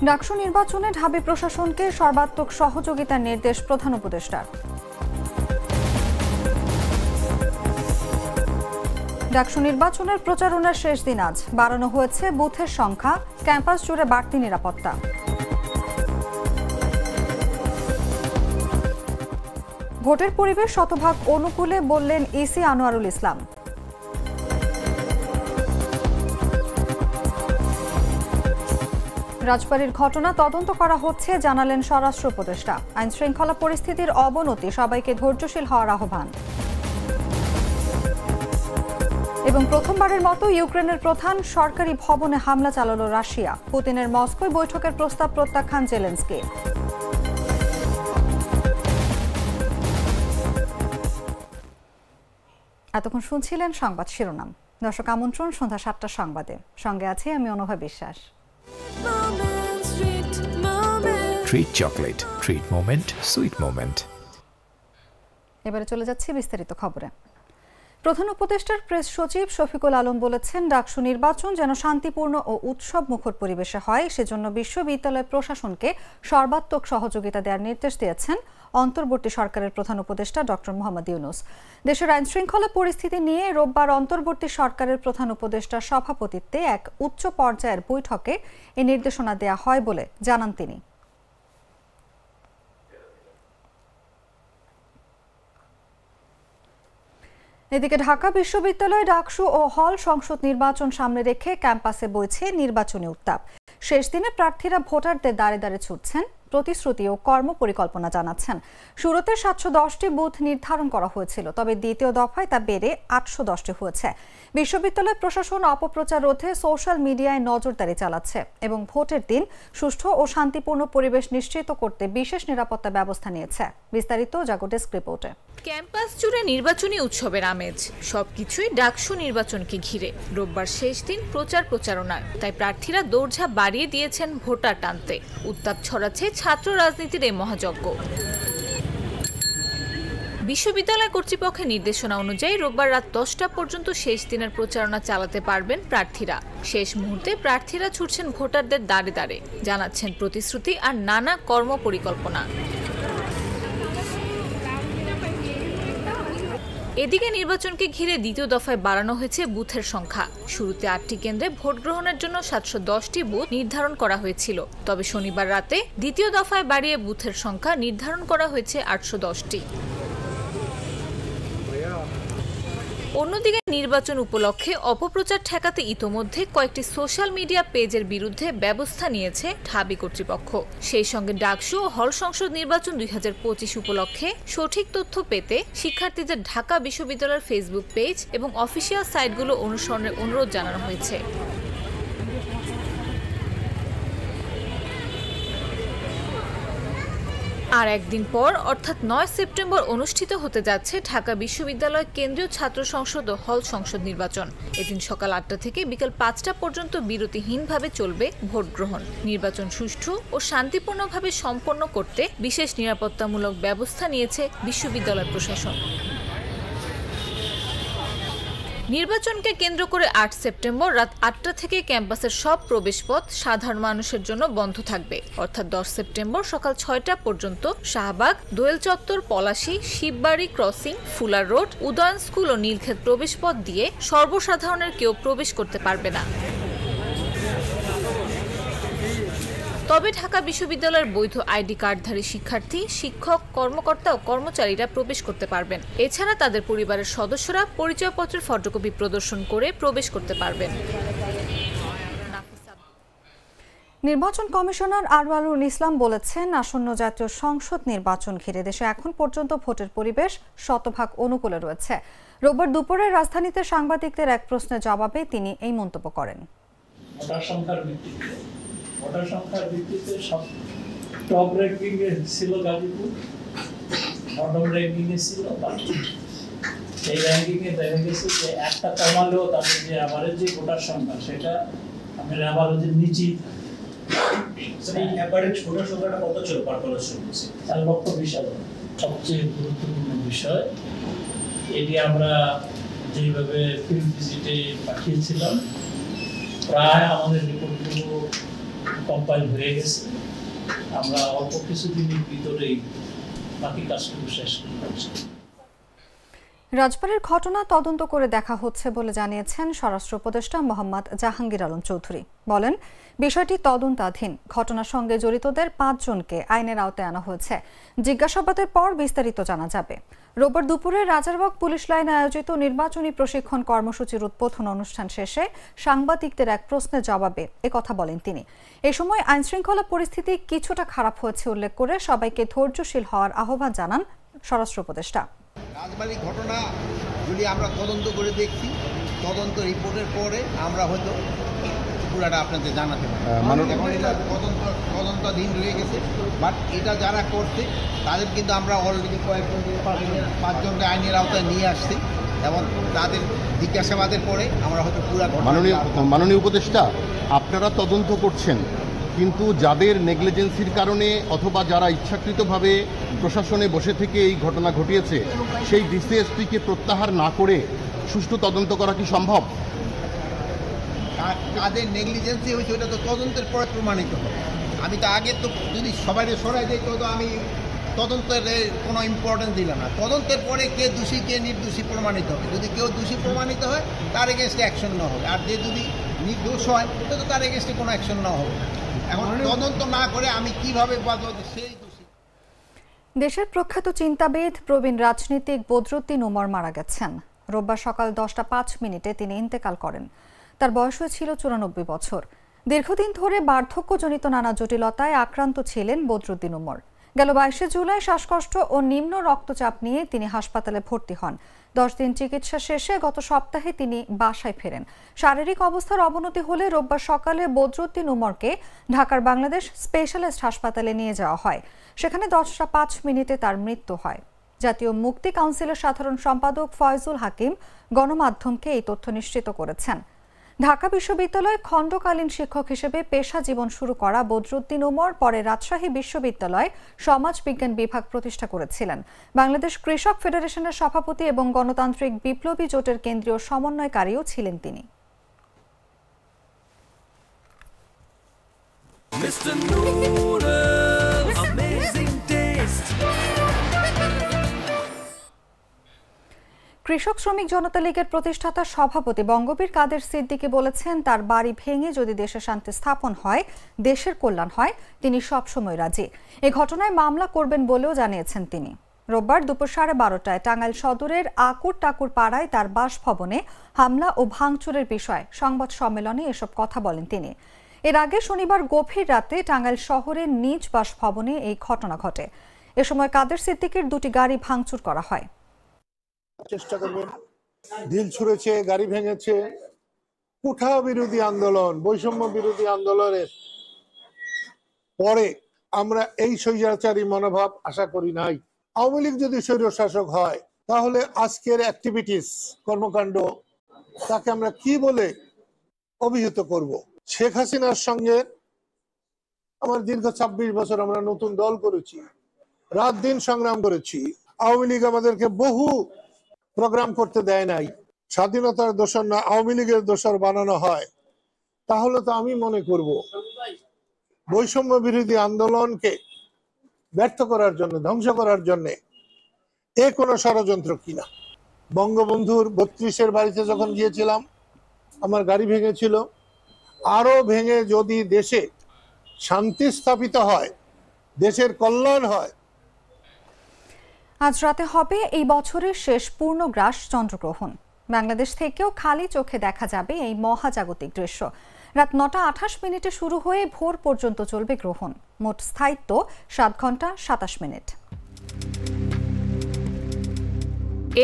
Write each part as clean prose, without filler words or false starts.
ডাকসু নির্বাচনে ঢাবি প্রশাসনকে সর্বাত্মক সহযোগিতার নির্দেশ প্রধান উপদেষ্টার। ডাকসু নির্বাচনের প্রচারণার শেষ দিন আজ, বাড়ানো হয়েছে বুথের সংখ্যা, ক্যাম্পাস জুড়ে বাড়তি নিরাপত্তা। ভোটের পরিবেশ শতভাগ অনুকূলে বললেন ইসি আনোয়ারুল ইসলাম। রাজবাড়ীর ঘটনা তদন্ত করা হচ্ছে জানালেন স্বরাষ্ট্র উপদেষ্টা। আইন শৃঙ্খলা পরিস্থিতির অবনতি, সবাইকে ধৈর্যশীল হওয়ার আহ্বান। এবং প্রথমবারের মতো ইউক্রেনের প্রধান সরকারি ভবনে হামলা চালালো রাশিয়া। পুতিনের মস্কোয় বৈঠকের প্রস্তাব প্রত্যাখ্যান জেলেনস্কি। এতক্ষণ শুনছিলেন সংবাদ শিরোনাম। দর্শক, আমন্ত্রণ সন্ধ্যা ৭টার সংবাদে। সঙ্গে আছি আমি অনুভা বিশ্বাস। Treat chocolate, treat moment, sweet moment. এবারে চলে যাচ্ছি বিস্তারিত খবরে। প্রধান উপদেষ্টার প্রেস সচিব শফিকুল আলম বলেছেন, ডাকসু নির্বাচন যেন শান্তিপূর্ণ ও উৎসব মুখর পরিবেশে হয়, সেজন্য বিশ্ববিদ্যালয় প্রশাসনকে সর্বাত্মক সহযোগিতা দেওয়ার নির্দেশ দিয়েছেন অন্তর্বর্তী সরকারের প্রধান উপদেষ্টা ডক্টর মোহাম্মদ ইউনূস। দেশের আইন শৃঙ্খলা পরিস্থিতি নিয়ে রোববার অন্তর্বর্তী সরকারের প্রধান উপদেষ্টার সভাপতিত্বে এক উচ্চ পর্যায়ের বৈঠকে এই নির্দেশনা দেওয়া হয় বলে জানান তিনি। এদিকে ঢাকা বিশ্ববিদ্যালয় ডাকসু ও হল সংসদ নির্বাচন সামনে রেখে ক্যাম্পাসে বইছে নির্বাচনী উত্তাপ। শেষ দিনে প্রার্থীরা ভোটারদের দাঁড়ে দাঁড়ে ছুটছেন, প্রতিশ্রুতি ও কর্মপরিকল্পনা জানাচ্ছেন। শুরুতে ৭১০টি বুথ নির্ধারণ করা হয়েছিল, তবে দ্বিতীয় দফায় তা বেড়ে ৮১০টি হয়েছে। বিশ্ববিদ্যালয় প্রশাসন অপপ্রচার রোধে সোশ্যাল মিডিয়ায় নজরদারি চালাচ্ছে এবং ভোটের দিন সুষ্ঠু ও শান্তিপূর্ণ পরিবেশ নিশ্চিত করতে বিশেষ নিরাপত্তা ব্যবস্থা নিয়েছে। বিস্তারিত জাগো ডেস্ক রিপোর্টে। ক্যাম্পাস জুড়ে নির্বাচনী উৎসবের আমেজ, সবকিছুই ডাকসু নির্বাচনকে ঘিরে। রোববার শেষ দিন প্রচারণায়, তাই প্রার্থীরা দৌড়ঝাঁপ বাড়িয়ে দিয়েছেন ভোটার টানতে। উত্তাপ ছড়াচ্ছে ছাত্র রাজনীতির এই মহাযজ্ঞ। বিশ্ববিদ্যালয় কর্তৃপক্ষের নির্দেশনা অনুযায়ী রোববার রাত 10টা পর্যন্ত শেষ দিনের প্রচারণা চালাতে পারবেন প্রার্থীরা। শেষ মুহূর্তে প্রার্থীরা ছুটছেন ভোটারদের দাঁড়ে দাঁড়ে, জানাচ্ছেন প্রতিশ্রুতি আর নানা কর্মপরিকল্পনা। এদিকে নির্বাচনকে ঘিরে দ্বিতীয় দফায় বাড়ানো হয়েছে বুথের সংখ্যা। শুরুতে 8টি কেন্দ্রে ভোট গ্রহণের জন্য 710টি বুথ নির্ধারণ করা হয়েছিল, তবে শনিবার রাতে দ্বিতীয় দফায় বাড়িয়ে বুথের সংখ্যা নির্ধারণ করা হয়েছে 810টি। অন্যদিকে নির্বাচন উপলক্ষে অপপ্রচার ঠেকাতে ইতোমধ্যে কয়েকটি সোশ্যাল মিডিয়া পেজের বিরুদ্ধে ব্যবস্থা নিয়েছে ঢাবি কর্তৃপক্ষ। সেই সঙ্গে ডাকসু ও হল সংসদ নির্বাচন 2025 উপলক্ষে সঠিক তথ্য পেতে শিক্ষার্থীদের ঢাকা বিশ্ববিদ্যালয়ের ফেসবুক পেজ এবং অফিসিয়াল সাইটগুলো অনুসরণের অনুরোধ জানানো হয়েছে। আর একদিন পর অর্থাৎ 9 সেপ্টেম্বর অনুষ্ঠিত হতে যাচ্ছে ঢাকা বিশ্ববিদ্যালয় কেন্দ্রীয় ছাত্র সংসদ ও হল সংসদ নির্বাচন। এদিন সকাল 8টা থেকে বিকেল 5টা পর্যন্ত বিরতিহীনভাবে চলবে ভোট গ্রহণ। নির্বাচন সুষ্ঠু ও শান্তিপূর্ণভাবে সম্পন্ন করতে বিশেষ নিরাপত্তামূলক ব্যবস্থা নিয়েছে বিশ্ববিদ্যালয় প্রশাসন। নির্বাচনকে কেন্দ্র করে 8 সেপ্টেম্বর রাত 8টা থেকে ক্যাম্পাসের সব প্রবেশপথ সাধারণ মানুষের জন্য বন্ধ থাকবে। অর্থাৎ 10 সেপ্টেম্বর সকাল 6টা পর্যন্ত Shahbag, Doel Chattar, Palashi, Shibbari crossing, Fuller road, Udayan school ও নীলক্ষেত প্রবেশপথ দিয়ে সর্বসাধারণের কেউ প্রবেশ করতে পারবে না। তবে ঢাকা বিশ্ববিদ্যালয়ের বৈধ আইডি কার্ডধারী শিক্ষার্থী, শিক্ষক, কর্মকর্তা ও কর্মচারীরা প্রবেশ করতে পারবেন। এছাড়া তাদের পরিবারের সদস্যরা পরিচয়পত্রের ফটোকপি প্রদর্শন করে প্রবেশ করতে পারবেন। নির্বাচন কমিশনার আনোয়ারুল ইসলাম বলেছেন, আসন্ন জাতীয় সংসদ নির্বাচন ঘিরে দেশে এখন পর্যন্ত ভোটের পরিবেশ শতভাগ অনুকূলে রয়েছে। রোববার দুপুরে রাজধানীতে সাংবাদিকদের এক প্রশ্নের জবাবে তিনি এই মন্তব্য করেন। ভোটার সংখ্যার ভিত্তিতে সব টপ র্যাঙ্কিং এ ছিল গাজীপুর, বটম র্যাঙ্কিং এ ছিল বাকি। এই র্যাঙ্কিং এ দেখা গেছে যে একটা কমালেও তাদের যে এভারেজ যে ভোটার সংখ্যা সেটা আমাদের এভারেজের নিচেই। এই এভারেজ ভোটার সংখ্যাটা কত ছিল পারফরমেন্স শুনছি 4,20,000। সবচেয়ে গুরুত্বপূর্ণ বিষয় এটি আমরা যেভাবে ফিল্ড ভিজিটে পাঠিয়েছিলাম, প্রায় আমাদের রিপোর্টগুলো কম্পাইল হয়ে গেছে, আমরা অল্প কিছুদিনের ভিতরেই বাকি কাজটুকু শেষ করতে। রাজবাড়ীর ঘটনা তদন্ত করে দেখা হচ্ছে বলে জানিয়েছেন স্বরাষ্ট্র উপদেষ্টা মোহাম্মদ জাহাঙ্গীর আলম চৌধুরী। বলেন, বিষয়টি তদন্তাধীন, ঘটনার সঙ্গে জড়িতদের 5 জনকে আইনের আওতায় আনা হয়েছে। জিজ্ঞাসাবাদের পর বিস্তারিত জানা যাবে। রোববার দুপুরে রাজারবাগ পুলিশ লাইনে আয়োজিত নির্বাচনী প্রশিক্ষণ কর্মসূচির উদ্বোধন অনুষ্ঠান শেষে সাংবাদিকদের এক প্রশ্নের জবাবে একথা বলেন তিনি। এই সময় আইনশৃঙ্খলা পরিস্থিতি কিছুটা খারাপ হয়েছে উল্লেখ করে সবাইকে ধৈর্যশীল হওয়ার আহ্বান জানান স্বরাষ্ট্র উপদেষ্টা। রাজবাড়ী ঘটনা যদি আমরা তদন্ত করে দেখছি, তদন্ত রিপোর্টের পরে আমরা হয়তো পুরাটা আপনাদের জানাতে পারি। এখন এটা তদন্তাধীন রয়ে গেছে, বাট এটা যারা করছে তাদের কিন্তু আমরা অলরেডি কয়েকজনকে 5 জনকে আইনের আওতায় নিয়ে আসছি এবং তাদের জিজ্ঞাসাবাদের পরে আমরা হয়তো পুরা মাননীয় উপদেষ্টা, আপনারা তদন্ত করছেন, কিন্তু যাদের নেগলিজেন্সির কারণে অথবা যারা ইচ্ছাকৃতভাবে প্রশাসনে বসে থেকে এই ঘটনা ঘটিয়েছে সেই ডিসিএসপিকে প্রত্যাহার না করে সুষ্ঠু তদন্ত করা কি সম্ভব? কাদের নেগলিজেন্সি হয়েছে ওটা তো তদন্তের পরে প্রমাণিত হবে। আমি তো আগে তো যদি সবাই সরাই দিই তো আমি তদন্তের কোনো ইম্পর্টেন্স দিলাম না। তদন্তের পরে কে দোষী কে নির্দোষী প্রমাণিত হবে। যদি কেউ দোষী প্রমাণিত হয় তার এগেনস্টে অ্যাকশন নেওয়া হবে, আর যে যদি নির্দোষ হয় তো তার এগেনস্টে কোনো অ্যাকশন নেওয়া হবে। এখন তদন্ত না করে আমি কিভাবে বলবো সেই দোষী? দেশের প্রখ্যাত চিন্তাবিদ প্রবীণ রাজনীতিক বদরুদ্দিন উমর মারা গেছেন। রোববার সকাল 10:05 তিনি ইন্তেকাল করেন। তার বয়স হয়েছিল 94 বছর। দীর্ঘদিন ধরে বার্ধক্যজনিত নানা জটিলতায় আক্রান্ত ছিলেন বদরুদ্দিন উমর। গেল 22 জুলাই শ্বাসকষ্ট ও নিম্ন রক্তচাপ নিয়ে তিনি হাসপাতালে ভর্তি হন। 10 দিন চিকিৎসা শেষে গত সপ্তাহে তিনি বাসায় ফেরেন। শারীরিক অবস্থার অবনতি হলে রোববার সকালে বদরুদ্দিন উমরকে ঢাকার বাংলাদেশ স্পেশালিস্ট হাসপাতালে নিয়ে যাওয়া হয়। সেখানে 10:05 তার মৃত্যু হয়। জাতীয় মুক্তি কাউন্সিলের সাধারণ সম্পাদক ফয়জুল হাকিম গণমাধ্যমকে এই তথ্য নিশ্চিত করেছেন। ঢাকা বিশ্ববিদ্যালয়ে খণ্ডকালীন শিক্ষক হিসেবে পেশা জীবন শুরু করা বদরুদ্দিন উমর পরে রাজশাহী বিশ্ববিদ্যালয়ে সমাজ বিজ্ঞান বিভাগ প্রতিষ্ঠা করেছিলেন। বাংলাদেশ কৃষক ফেডারেশনের সভাপতি এবং গণতান্ত্রিক বিপ্লবী জোটের কেন্দ্রীয় সমন্বয়কারীও ছিলেন তিনি। কৃষক শ্রমিক জনতা লীগের প্রতিষ্ঠাতা সভাপতি বঙ্গবীর কাদের সিদ্দিকী বলেছেন, তার বাড়ি ভেঙে যদি দেশে শান্তি স্থাপন হয়, দেশের কল্যাণ হয়, তিনি সবসময় রাজি। এ ঘটনায় মামলা করবেন বলেও জানিয়েছেন তিনি। রোববার দুপুর 12:30 টাঙ্গাইল সদরের আকুর টাকুর পাড়ায় তার বাসভবনে হামলা ও ভাঙচুরের বিষয়ে সংবাদ সম্মেলনে এসব কথা বলেন তিনি। এর আগে শনিবার গভীর রাতে টাঙ্গাইল শহরের নিজ বাসভবনে এই ঘটনা ঘটে। এ সময় কাদের সিদ্দিকীর 2টি গাড়ি ভাঙচুর করা হয়। চেষ্টা করবেন, ঢিল ছুঁড়েছে, গাড়ি ভেঙেছে। কুঠা বিরোধী আন্দোলন, বৈষম্য বিরোধী আন্দোলনের পরে আমরা এই স্বৈরাচারী মনোভাব আশা করি নাই। আওয়ামী লীগ যদি স্বৈরশাসক হয় তাহলে আজকের অ্যাক্টিভিটিস, কর্মকাণ্ড, তাকে আমরা কি বলে অভিহিত করব? শেখ হাসিনার সঙ্গে আমার দীর্ঘ 26 বছর আমরা নতুন দল করেছি, রাত দিন সংগ্রাম করেছি। আওয়ামী লীগ আমাদেরকে বহু প্রোগ্রাম করতে দেয় নাই। স্বাধীনতার দোসর না আওয়ামী লীগের দোসর বানানো হয়, তাহলে তো আমি মনে করব বৈষম্য বিরোধী আন্দোলনকে ব্যর্থ করার জন্য, ধ্বংস করার জন্য এ কোনো ষড়যন্ত্র কিনা। বঙ্গবন্ধুর 32-এর বাড়িতে যখন গিয়েছিলাম আমার গাড়ি ভেঙেছিল। আরো ভেঙে যদি দেশে শান্তি স্থাপিত হয়, দেশের কল্যাণ হয়। আজ রাতে হবে এই বছরের শেষ পূর্ণগ্রাস চন্দ্রগ্রহণ। বাংলাদেশ থেকেও খালি চোখে দেখা যাবে এই মহাজাগতিক দৃশ্য। রাত 9:28 শুরু হয়ে ভোর পর্যন্ত চলবে গ্রহণ। মোট স্থায়িত্ব 7 ঘন্টা 27 মিনিট।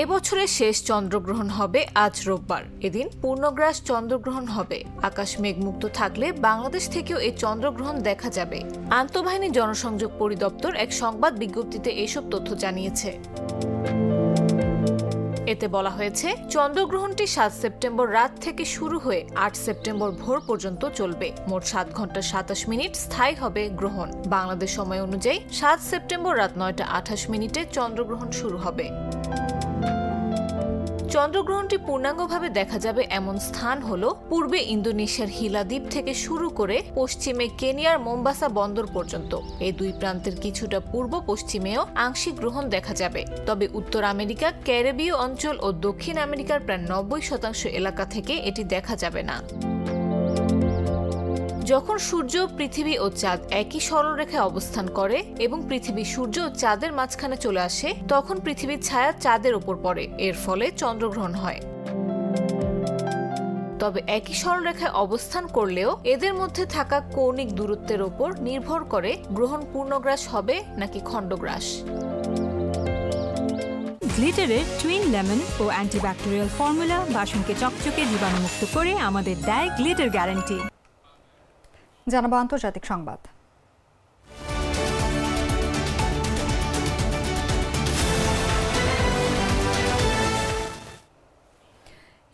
এ বছরের শেষ চন্দ্রগ্রহণ হবে আজ রোববার। এদিন পূর্ণগ্রাস চন্দ্রগ্রহণ হবে। আকাশ মেঘমুক্ত থাকলে বাংলাদেশ থেকেও এই চন্দ্রগ্রহণ দেখা যাবে। আন্তঃবাহিনী জনসংযোগ পরিদপ্তর এক সংবাদ বিজ্ঞপ্তিতে এসব তথ্য জানিয়েছে। এতে বলা হয়েছে, চন্দ্রগ্রহণটি 7 সেপ্টেম্বর রাত থেকে শুরু হয়ে 8 সেপ্টেম্বর ভোর পর্যন্ত চলবে। মোট 7 ঘন্টা 27 মিনিট স্থায়ী হবে গ্রহণ। বাংলাদেশ সময় অনুযায়ী 7 সেপ্টেম্বর রাত 9:28 চন্দ্রগ্রহণ শুরু হবে। চন্দ্রগ্রহণটি পূর্ণাঙ্গভাবে দেখা যাবে এমন স্থান হলো পূর্বে ইন্দোনেশিয়ার হিলা দ্বীপ থেকে শুরু করে পশ্চিমে কেনিয়ার মোম্বাসা বন্দর পর্যন্ত। এই দুই প্রান্তের কিছুটা পূর্ব পশ্চিমেও আংশিক গ্রহণ দেখা যাবে। তবে উত্তর আমেরিকা, ক্যারিবীয় অঞ্চল ও দক্ষিণ আমেরিকার প্রায় 90% এলাকা থেকে এটি দেখা যাবে না। যখন সূর্য, পৃথিবী ও চাঁদ একই সরলরেখায় অবস্থান করে এবং পৃথিবী সূর্য ও চাঁদের মাঝখানে চলে আসে, তখন পৃথিবীর ছায়া চাঁদের উপর পড়ে। এর ফলে চন্দ্রগ্রহণ হয়। তবে একই সরলরেখায় অবস্থান করলেও এদের মধ্যে থাকা কৌণিক দূরত্বের উপর নির্ভর করে গ্রহণ পূর্ণগ্রাস হবে নাকি খণ্ডগ্রাস। গ্লিটারের টুইন লেমন ও অ্যান্টিব্যাকটেরিয়াল ফর্মুলা বাসনকে চকচকে জীবাণুমুক্ত করে আমাদের দেয় গ্লিটার গ্যারান্টি। জানাবো আন্তর্জাতিক সংবাদ।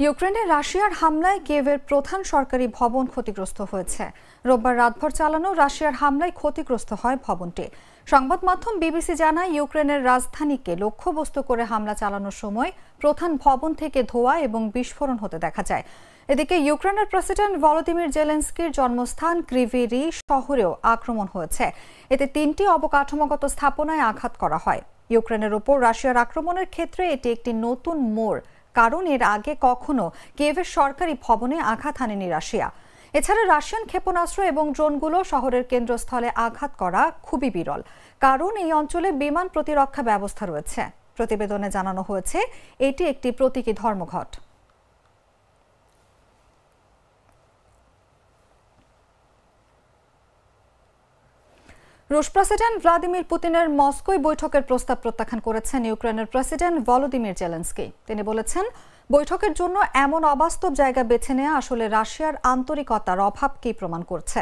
ইউক্রেনে রাশিয়ার হামলায় কিয়েভের প্রধান সরকারি ভবন ক্ষতিগ্রস্ত হয়েছে। রোববার রাতভর চালানো রাশিয়ার হামলায় ক্ষতিগ্রস্ত হয় ভবনটি। সংবাদ মাধ্যম বিবিসি জানায়, ইউক্রেনের রাজধানীকে লক্ষ্যবস্তু করে হামলা চালানোর সময় প্রধান ভবন থেকে ধোঁয়া এবং বিস্ফোরণ হতে দেখা যায়। এদিকে ইউক্রেনের প্রেসিডেন্ট ভলোদিমির জেলেনস্কির জন্মস্থান ক্রিভি শহরেও আক্রমণ হয়েছে। এতে 3টি অবকাঠামোগত স্থাপনায় আঘাত করা হয়। ইউক্রেনের ওপর রাশিয়ার আক্রমণের ক্ষেত্রে এটি একটি নতুন মোড়, কারণ এর আগে কখনো কিয়েভের সরকারি ভবনে আঘাত হানেনি রাশিয়া। এছাড়া রাশিয়ান ক্ষেপণাস্ত্র এবং ড্রোনগুলো শহরের কেন্দ্রস্থলে আঘাত করা খুবই বিরল, কারণ এই অঞ্চলে বিমান প্রতিরক্ষা ব্যবস্থা রয়েছে। প্রতিবেদনে জানানো হয়েছে এটি একটি প্রতীকী ধর্মঘট। রুশ প্রেসিডেন্ট ভ্লাদিমির পুতিনের মস্কোয় বৈঠকের প্রস্তাব প্রত্যাখ্যান করেছেন ইউক্রেনের প্রেসিডেন্ট ভলোদিমির জেলেনস্কি। তিনি বলেছেন, বৈঠকের জন্য এমন অবাস্তব জায়গা বেছে নেওয়া আসলে রাশিয়ার আন্তরিকতার অভাবকেই প্রমাণ করছে।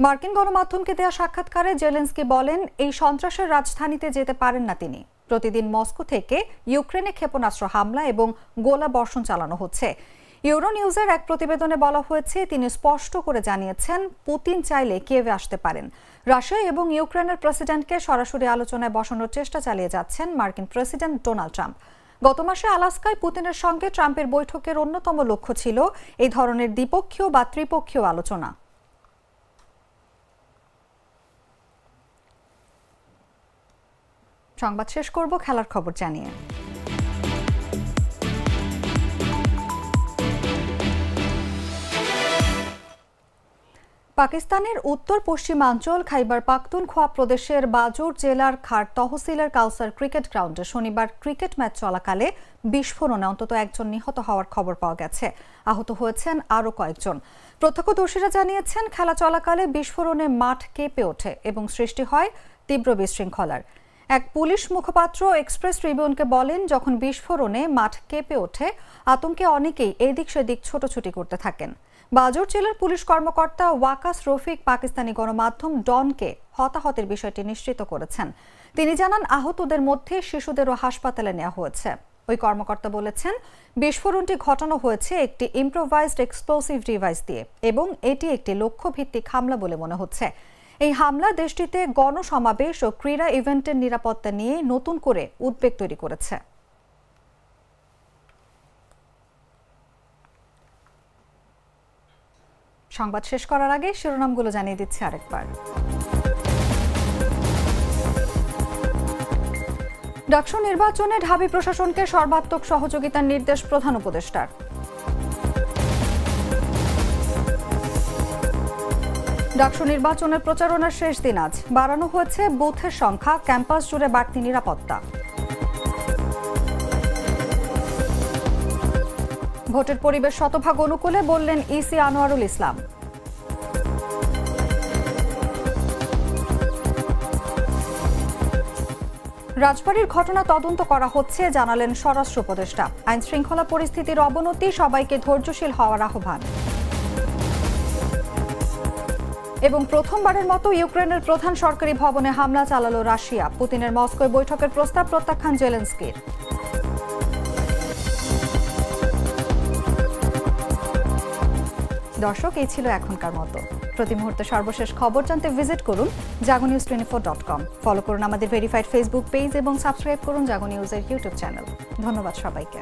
মার্কিন গণমাধ্যমকে দেওয়া সাক্ষাৎকারে জেলেনস্কি বলেন, এই সন্ত্রাসের রাজধানীতে যেতে পারেন না তিনি। প্রতিদিন মস্কো থেকে ইউক্রেনে ক্ষেপণাস্ত্র হামলা এবং গোলা বর্ষণ চালানো হচ্ছে। ইউরো নিউজের এক প্রতিবেদনে বলা হয়েছে, তিনি স্পষ্ট করে জানিয়েছেন পুতিন চাইলে কিয়েভে আসতে পারেন। রাশিয়া এবং ইউক্রেনের প্রেসিডেন্টকে সরাসরি আলোচনায় বসানোর চেষ্টা চালিয়ে যাচ্ছেন মার্কিন প্রেসিডেন্ট ডোনাল্ড ট্রাম্প। গত মাসে আলাস্কায় পুতিনের সঙ্গে ট্রাম্পের বৈঠকের অন্যতম লক্ষ্য ছিল এই ধরনের দ্বিপক্ষীয় বা ত্রিপক্ষীয় আলোচনা। সংবাদ শেষ করব খেলার খবর জানিয়ে। পাকিস্তানের উত্তর পশ্চিমাঞ্চল খাইবার পাখতুনখোয়া প্রদেশের বাজুর জেলার খার তহসিলের কাউসার ক্রিকেট গ্রাউন্ডে শনিবার ক্রিকেট ম্যাচ চলাকালে বিস্ফোরণে অন্তত একজন নিহত হওয়ার খবর পাওয়া গেছে। আহত হয়েছেন আরও কয়েকজন। প্রত্যক্ষদর্শীরা জানিয়েছেন, খেলা চলাকালে বিস্ফোরণে মাঠ কেঁপে ওঠে এবং সৃষ্টি হয় তীব্র বিশৃঙ্খলার। এক পুলিশ মুখপাত্র এক্সপ্রেস ট্রিবিউনকে বলেন, যখন বিস্ফোরণে মাঠ কেঁপে ওঠে, আতঙ্কে অনেকেই এদিক সেদিক ছোটাছুটি করতে থাকেন। বাজুর জেলার পুলিশ কর্মকর্তা ওয়াকাস রফিক পাকিস্তানি গণমাধ্যম ডনকে হতাহতের বিষয়টি নিশ্চিত করেছেন। তিনি জানান, আহতদের মধ্যে শিশুদেরও হাসপাতালে নেওয়া হয়েছে। ওই কর্মকর্তা বলেছেন, বিস্ফোরণটি ঘটানো হয়েছে একটি ইম্প্রোভাইজড এক্সপ্লোসিভ ডিভাইস দিয়ে এবং এটি একটি লক্ষ্যভিত্তিক হামলা বলে মনে হচ্ছে। এই হামলা দেশটিতে গণসমাবেশ ও ক্রীড়া ইভেন্টের নিরাপত্তা নিয়ে নতুন করে উদ্বেগ তৈরি করেছে। সংবাদ শেষ করার আগে শিরোনামগুলো জানিয়ে দিচ্ছি আরেকবার। ডাকসু নির্বাচনে ঢাবি প্রশাসনকে সর্বাত্মক সহযোগিতার নির্দেশ প্রধান উপদেষ্টার। ডাকসু নির্বাচনের প্রচারণার শেষ দিন আজ, বাড়ানো হয়েছে বুথের সংখ্যা, ক্যাম্পাস জুড়ে বাড়তি নিরাপত্তা। ভোটের পরিবেশ শতভাগ অনুকূলে বললেন ইসি আনোয়ারুল ইসলাম। রাজবাড়ীর ঘটনা তদন্ত করা হচ্ছে জানালেন স্বরাষ্ট্র উপদেষ্টা। আইন শৃঙ্খলা পরিস্থিতির অবনতি, সবাইকে ধৈর্যশীল হওয়ার আহ্বান। এবং প্রথমবারের মতো ইউক্রেনের প্রধান সরকারি ভবনে হামলা চালালো রাশিয়া। পুতিনের মস্কোয় বৈঠকের প্রস্তাব প্রত্যাখ্যান জেলেনস্কির। দর্শক, এই ছিল এখনকার মতো। প্রতি মুহূর্তে সর্বশেষ খবর জানতে ভিজিট করুন jagonews24.com। ফলো করুন আমাদের ভেরিফাইড ফেসবুক পেজ এবং সাবস্ক্রাইব করুন জাগো নিউজের ইউটিউব চ্যানেল। ধন্যবাদ সবাইকে।